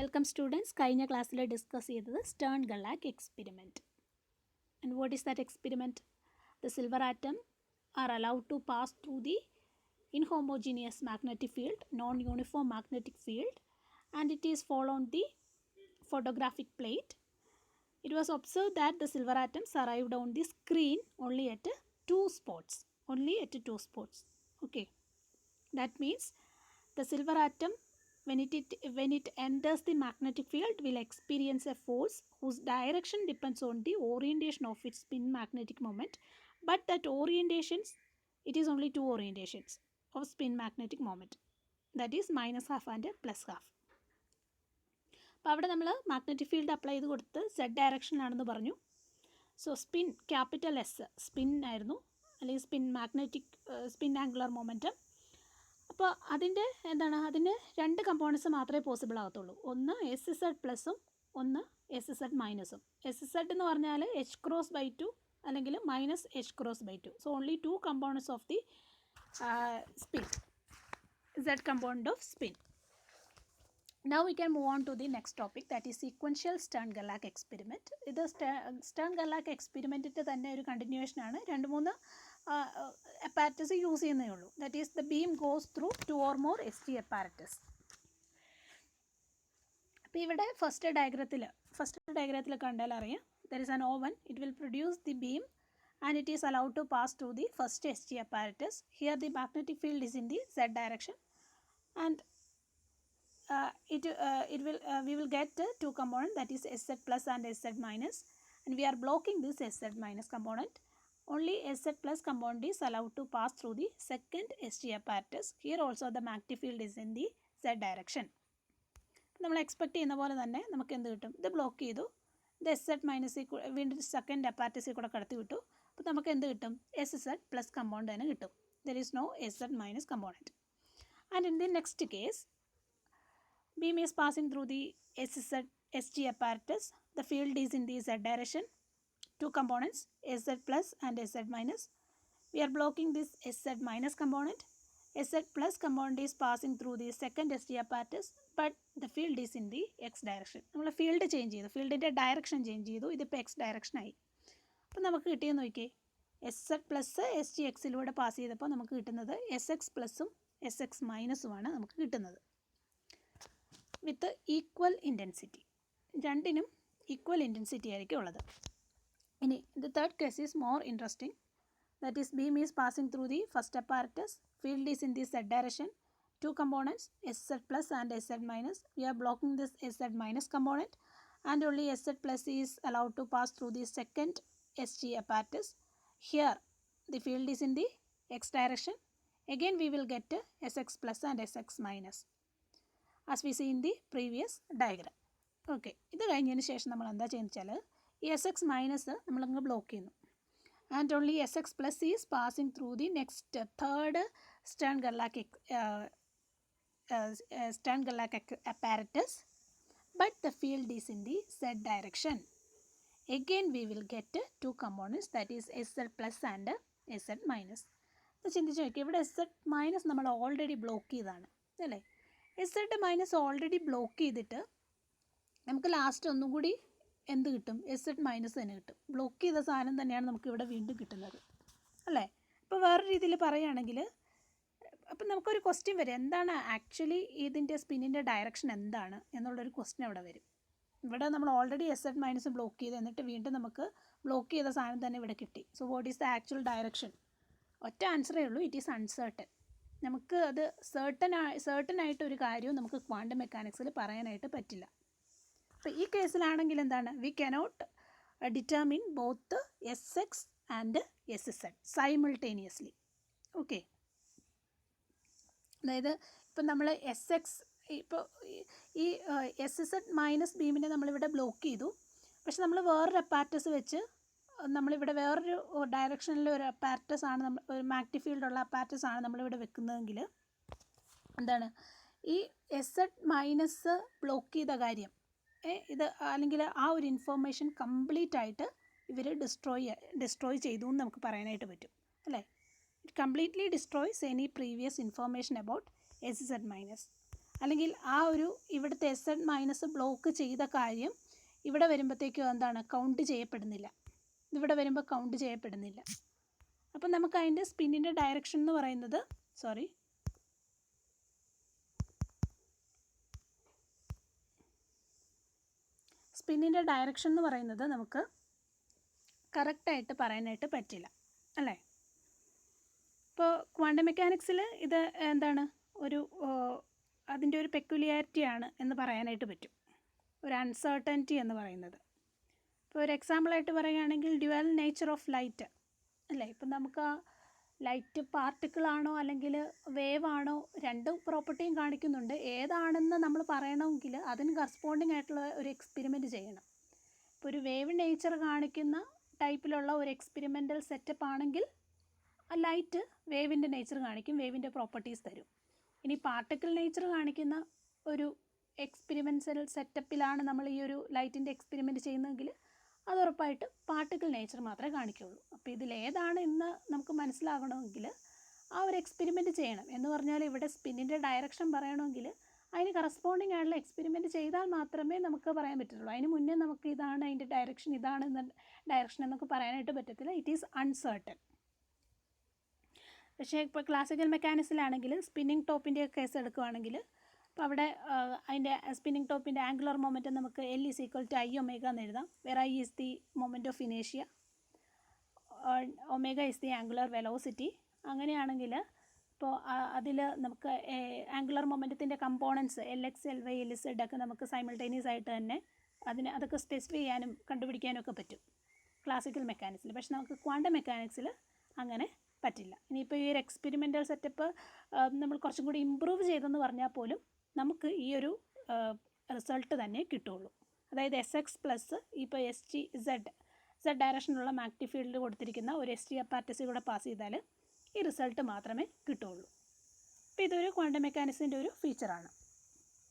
Welcome students. കഴിഞ്ഞ ക്ലാസ്സിൽ discuss ചെയ്തത് സ്റ്റേൺ ഗലാക് experiment. And what is that experiment? The silver atom are allowed to pass through the inhomogeneous magnetic field, non-uniform magnetic field, and it is followed the photographic plate. It was observed that the silver atoms arrived on the screen only at two spots. Okay, that means the silver atom when it enters the magnetic field will experience a force whose direction depends on the orientation of its spin magnetic moment, but that orientations, it is only two orientations of spin magnetic moment, that is minus half and plus half. അപ്പോൾ അവിടെ നമ്മൾ magnetic field apply ചെയ്ത് കൊടുത്ത് Z ഡയറക്ഷനിലാണെന്ന് പറഞ്ഞു. So spin capital S spin ആയിരുന്നു, അല്ലെങ്കിൽ spin angular momentum. അപ്പോൾ അതിൻ്റെ അതിന് രണ്ട് കമ്പോണൻസ് മാത്രമേ പോസിബിൾ ആകത്തുള്ളൂ. ഒന്ന് എസ് സെഡ് പ്ലസും ഒന്ന് എസ് സെഡ് മൈനസും. എസ് സെഡ് എന്ന് പറഞ്ഞാൽ എച്ച് ക്രോസ് ബൈ ടു അല്ലെങ്കിൽ minus H cross by two. So only two components of the spin, Z component of spin. Now we can move on to the next topic, that is sequential Stern-Gerlach experiment. ഇത് Stern-Gerlach എക്സ്പെരിമെൻറ്റിൻ്റെ തന്നെ ഒരു continuation ആണ്. രണ്ട് മൂന്ന് apparatus use ചെയ്യുന്നേ ഉള്ളൂ. That is the beam goes through two or more S T apparatus. അപ്പോൾ ഇവിടെ ഫസ്റ്റ് ഡയഗ്രത്തിൽ കണ്ടാൽ അറിയാം, there is an oven, it will produce the beam and it is allowed to pass through the first ST apparatus. Here the magnetic field is in the Z direction, and we will get two components, that is SZ plus and SZ minus, and we are blocking this SZ minus component. Only SZ plus component is allowed to pass through the second ST apparatus. Here also the magnetic field is in the Z direction. നമ്മൾ expect ചെയ്യുന്ന പോലെ തന്നെ നമുക്ക് എന്ത് കിട്ടും, ഇത് block ചെയ്തു, ഇത് SZ മൈനസ് വീണ്ടും സെക്കൻഡ് അപ്പാരറ്റസിൽ കൂടെ കടത്തി വിട്ടു. അപ്പോൾ നമുക്ക് എന്ത് കിട്ടും, SZ പ്ലസ് കമ്പോണൻ്റ് തന്നെ കിട്ടും. There is no SZ minus component. And in the next case, beam is passing through the ST apparatus. The field is in the Z direction. Two components, SZ plus and SZ minus. We are blocking this SZ minus component. SZ plus component is passing through the second ST apparatus, but the field is in the X direction. നമ്മൾ field change ചെയ്തു, ഫീൽഡിൻ്റെ direction change ചെയ്തു, ഇതിപ്പോൾ X ഡയറക്ഷനായി. അപ്പോൾ നമുക്ക് കിട്ടിയെന്ന് നോക്കിയേ, SZ plus STXിലൂടെ pass ചെയ്തപ്പോൾ നമുക്ക് കിട്ടുന്നത് SX പ്ലസും SX മൈനസുമാണ് നമുക്ക് കിട്ടുന്നത്, വിത്ത് ഈക്വൽ ഇൻറ്റൻസിറ്റി. രണ്ടിനും ഈക്വൽ ഇൻറ്റൻസിറ്റി ആയിരിക്കും ഉള്ളത്. ഇനി the third case is more interesting, that is beam is passing through the first apparatus, field is in the Z direction, two components SZ plus and SZ minus. We are blocking this SZ minus component, and only SZ plus is allowed to pass through the second ST apparatus. Here the field is in the X direction. Again we will get SX plus and SX minus as we see in the previous diagram. Okay, ഇത് കഴിഞ്ഞതിന് ശേഷം നമ്മൾ എന്താ ചെയ്യുന്നത് വെച്ചാൽ, ഈ SX minus നമ്മളങ്ങ് block ചെയ്യുന്നു, and only SX plus is passing through the next third Stern-Gerlach apparatus, but the field is in the Z direction. Again we will get two components, that is SZ plus and SZ minus. ഇത് ചിന്തിച്ച് നോക്കിയാൽ ഇവിടെ SZ minus നമ്മൾ already block ചെയ്തതാണ് അല്ലേ. SZ minus already block ചെയ്തിട്ട് നമുക്ക് last ഒന്നും കൂടി എന്ത് കിട്ടും, SZ മൈനസ് തന്നെ കിട്ടും. ബ്ലോക്ക് ചെയ്ത സാധനം തന്നെയാണ് നമുക്ക് ഇവിടെ വീണ്ടും കിട്ടുന്നത് അല്ലേ. ഇപ്പോൾ വേറെ രീതിയിൽ പറയുകയാണെങ്കിൽ, അപ്പം നമുക്കൊരു ക്വസ്റ്റ്യൻ വരും, എന്താണ് ആക്ച്വലി ഇതിൻ്റെ സ്പിന്നിൻ്റെ ഡയറക്ഷൻ എന്താണ് എന്നുള്ളൊരു ക്വസ്റ്റ്യൻ അവിടെ വരും. ഇവിടെ നമ്മൾ ഓൾറെഡി SZ മൈനസ് ബ്ലോക്ക് ചെയ്ത്, എന്നിട്ട് വീണ്ടും നമുക്ക് ബ്ലോക്ക് ചെയ്ത സാധനം തന്നെ ഇവിടെ കിട്ടി. So what is the actual direction? ഒറ്റ ആൻസറേ ഉള്ളൂ, ഇറ്റ് ഈസ് അൺസേർട്ടൻ. നമുക്ക് അത് സർട്ടനായിട്ട് ഒരു കാര്യവും നമുക്ക് ക്വാണ്ടം മെക്കാനിക്സിൽ പറയാനായിട്ട് പറ്റില്ല. അപ്പോൾ ഈ കേസിലാണെങ്കിൽ എന്താണ്, we cannot determine both SX and SZ simultaneously. Okay, അതായത് ഇപ്പം നമ്മൾ SX ഇപ്പോൾ ഈ SZ മൈനസ് ബീമിനെ നമ്മളിവിടെ ബ്ലോക്ക് ചെയ്തു, പക്ഷെ നമ്മൾ വേറൊരു അപ്പാരറ്റസ് വെച്ച് നമ്മളിവിടെ വേറൊരു ഡയറക്ഷനിൽ ഒരു അപ്പാരറ്റസ് ആണ്, നമ്മൾ ഒരു മാഗ്നറ്റിക് ഫീൽഡുള്ള അപ്പാരറ്റസ് ആണ് നമ്മളിവിടെ വെക്കുന്നതെങ്കിൽ എന്താണ്, ഈ SZ മൈനസ് ബ്ലോക്ക് ചെയ്ത കാര്യം ഇത് അല്ലെങ്കിൽ ആ ഒരു ഇൻഫോർമേഷൻ കംപ്ലീറ്റ് ആയിട്ട് ഇവർ ഡിസ്ട്രോയ് ചെയ്തു എന്ന് നമുക്ക് പറയാനായിട്ട് പറ്റും അല്ലേ. It completely destroys any previous information about SZ minus. അല്ലെങ്കിൽ ആ ഒരു ഇവിടുത്തെ എസ് മൈനസ് ബ്ലോക്ക് ചെയ്ത കാര്യം ഇവിടെ വരുമ്പോഴത്തേക്കും എന്താണ് കൗണ്ട് ചെയ്യപ്പെടുന്നില്ല, ഇവിടെ വരുമ്പോൾ കൗണ്ട് ചെയ്യപ്പെടുന്നില്ല. അപ്പം നമുക്ക് അതിൻ്റെ സ്പിന്നിൻ്റെ ഡയറക്ഷൻ എന്ന് പറയുന്നത് സ്പിന്നിൻ്റെ ഡയറക്ഷൻ എന്ന് പറയുന്നത് നമുക്ക് കറക്റ്റായിട്ട് പറയാനായിട്ട് പറ്റില്ല അല്ലേ. ഇപ്പോൾ ക്വാണ്ടം മെക്കാനിക്സിൽ ഇത് എന്താണ് ഒരു അതിൻ്റെ ഒരു പെക്യുലിയാരിറ്റിയാണ് എന്ന് പറയാനായിട്ട് പറ്റും, ഒരു അൺസർട്ടനിറ്റി എന്ന് പറയുന്നത്. ഇപ്പോൾ ഒരു എക്സാമ്പിളായിട്ട് പറയുകയാണെങ്കിൽ ഡ്യുവൽ നേച്ചർ ഓഫ് ലൈറ്റ് അല്ലേ. ഇപ്പം നമുക്ക് ആ ലൈറ്റ് പാർട്ടിക്കിളാണോ അല്ലെങ്കിൽ വേവ് ആണോ, രണ്ട് പ്രോപ്പർട്ടിയും കാണിക്കുന്നുണ്ട്. ഏതാണെന്ന് നമ്മൾ പറയണമെങ്കിൽ അതിന് കറസ്പോണ്ടിങ് ആയിട്ടുള്ള ഒരു എക്സ്പെരിമെൻറ്റ് ചെയ്യണം. ഇപ്പോൾ ഒരു വേവ് നേച്ചർ കാണിക്കുന്ന ടൈപ്പിലുള്ള ഒരു എക്സ്പെരിമെൻ്റൽ സെറ്റപ്പ് ആണെങ്കിൽ ആ ലൈറ്റ് വേവിൻ്റെ നേച്ചർ കാണിക്കും, വേവിൻ്റെ പ്രോപ്പർട്ടീസ് തരും. ഇനി പാർട്ടിക്കിൾ നേച്ചർ കാണിക്കുന്ന ഒരു എക്സ്പെരിമെൻറ്റൽ സെറ്റപ്പിലാണ് നമ്മൾ ഈ ഒരു ലൈറ്റിൻ്റെ എക്സ്പെരിമെൻറ്റ് ചെയ്യുന്നതെങ്കിൽ അത് ഉറപ്പായിട്ട് പാർട്ടിക്കിൾ നേച്ചർ മാത്രമേ കാണിക്കുകയുള്ളൂ. അപ്പോൾ ഇതിലേതാണ് എന്ന് നമുക്ക് മനസ്സിലാകണമെങ്കിൽ ആ ഒരു എക്സ്പെരിമെൻറ്റ് ചെയ്യണം. എന്ന് പറഞ്ഞാൽ ഇവിടെ സ്പിന്നിൻ്റെ ഡയറക്ഷൻ പറയണമെങ്കിൽ അതിന് കറസ്പോണ്ടിങ് ആയിട്ടുള്ള എക്സ്പെരിമെൻറ്റ് ചെയ്താൽ മാത്രമേ നമുക്ക് പറയാൻ പറ്റുള്ളൂ. അതിന് മുന്നേ നമുക്ക് ഇതാണ് അതിൻ്റെ ഡയറക്ഷൻ, ഇതാണ് ഡയറക്ഷൻ എന്നൊക്കെ പറയാനായിട്ട് പറ്റത്തില്ല. It is uncertain. പക്ഷേ ഇപ്പോൾ ക്ലാസിക്കൽ മെക്കാനിക്സിലാണെങ്കിൽ സ്പിന്നിങ് ടോപ്പിൻ്റെ കേസ് എടുക്കുകയാണെങ്കിൽ അപ്പോൾ അവിടെ അതിൻ്റെ സ്പിന്നിങ് ടോപ്പിൻ്റെ ആംഗുലർ മൊമെൻറ്റം നമുക്ക് L = I ഒമേഗ എന്ന് എഴുതാം. Where I is the moment of ഇനേഷ്യ, omega is the angular velocity. അങ്ങനെയാണെങ്കിൽ ഇപ്പോൾ അതിൽ നമുക്ക് ആംഗുലർ മൊമെൻറ്റത്തിൻ്റെ കമ്പോണൻസ് LX, LY, LZ ഒക്കെ നമുക്ക് സൈമിൾട്ടേനിയസ് ആയിട്ട് തന്നെ അതൊക്കെ സ്പെസിഫൈ ചെയ്യാനും കണ്ടുപിടിക്കാനും ഒക്കെ പറ്റും ക്ലാസിക്കൽ മെക്കാനിക്സിൽ. പക്ഷെ നമുക്ക് ക്വാണ്ടം മെക്കാനിക്സിൽ അങ്ങനെ പറ്റില്ല. ഇനിയിപ്പോൾ ഈ ഒരു എക്സ്പെരിമെൻ്റൽ സെറ്റപ്പ് നമ്മൾ കുറച്ചും കൂടി ഇമ്പ്രൂവ് ചെയ്തെന്ന് പറഞ്ഞാൽ പോലും നമുക്ക് ഈ ഒരു റിസൾട്ട് തന്നെ കിട്ടുള്ളൂ. അതായത് SX പ്ലസ് ഇപ്പോൾ Z ഡയറക്ഷനിലുള്ള മാഗ്നറ്റിക് ഫീൽഡിൽ കൊടുത്തിരിക്കുന്ന ഒരു ST അപ്പാരറ്റസിൽ കൂടെ പാസ് ചെയ്താൽ ഈ റിസൾട്ട് മാത്രമേ കിട്ടുള്ളൂ. അപ്പോൾ ഇതൊരു ക്വാണ്ടം മെക്കാനിക്സിൻ്റെ ഒരു ഫീച്ചറാണ്.